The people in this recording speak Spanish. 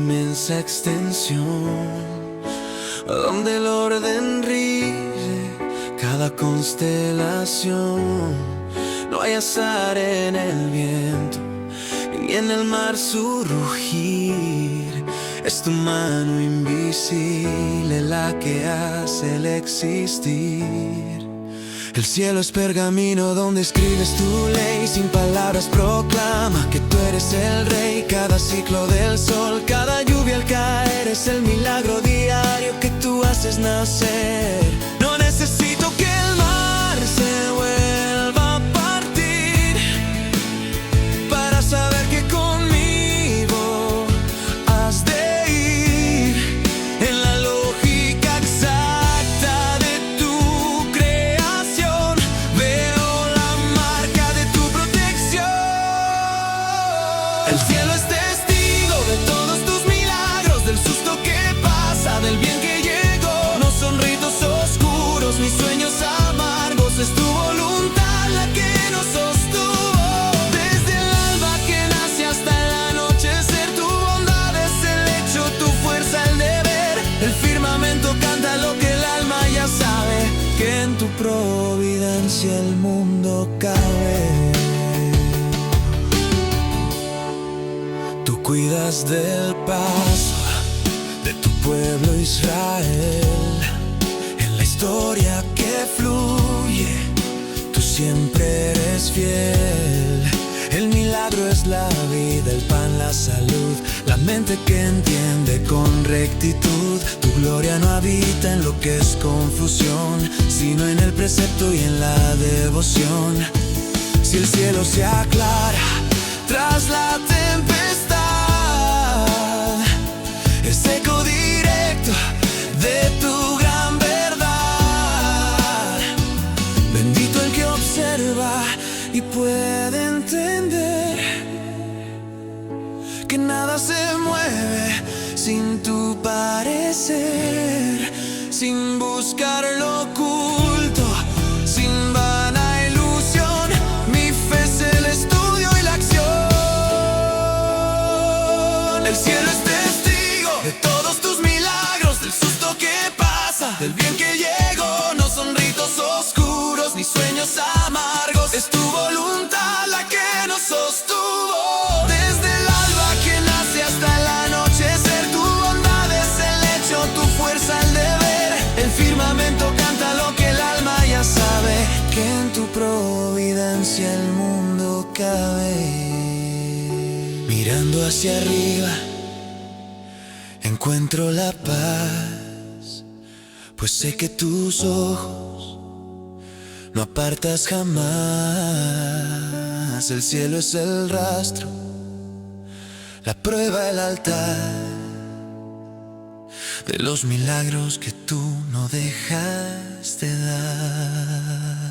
inmensa extensión, donde el orden rige cada constelación. No hay azar en el viento, ni en el mar su rugir. Es tu mano invisible la que hace el existir. El cielo es pergamino donde escribes tu ley. Sin palabras proclama que tú eres el rey. Cada ciclo del sol, cada lluvia al caer, es el milagro diario que tú haces nacer. No necesito que el mar se vuelva a partir para saber que conmigo has de ir en la lógica exacta de tu creación. Veo la marca de tu protección. El cielo es testigo de todos tus milagros, del susto que pasa, del bien que llegó. No son ritos oscuros ni sueños amargos, es tu voluntad la que nos sostuvo. Desde el alba que nace hasta el anochecer, tu bondad es el hecho, tu fuerza el deber. El firmamento canta lo que el alma ya sabe, que en tu providencia el mundo cabe. Tú cuidas del paso de tu pueblo Israel. En la historia que fluye, tú siempre eres fiel. El milagro es la vida, el pan la salud, la mente que entiende con rectitud. Tu gloria no habita en lo que es confusión, sino en el precepto y en la devoción. Si el cielo se aclara tras la tempestad, es eco directo de tu gran verdad. Bendito el que observa y puede entender que nada se mueve sin tu parecer, sin buscar lo oculto, sin vana ilusión. Mi fe es el estudio y la acción. El cielo es testigo de todos tus milagros, del susto que pasa, del bien que llegó. No son ritos oscuros ni sueños amargos, es tu voluntad la que nos sostuvo. Desde el alba que nace hasta el anochecer, tu bondad es el hecho, tu fuerza el deber. El firmamento canta lo que el alma ya sabe, que en tu providencia el mundo cabe. Mirando hacia arriba encuentro la paz, pues sé que tus ojos no apartas jamás. El cielo es el rastro, la prueba el altar de los milagros que tú no dejas de dar.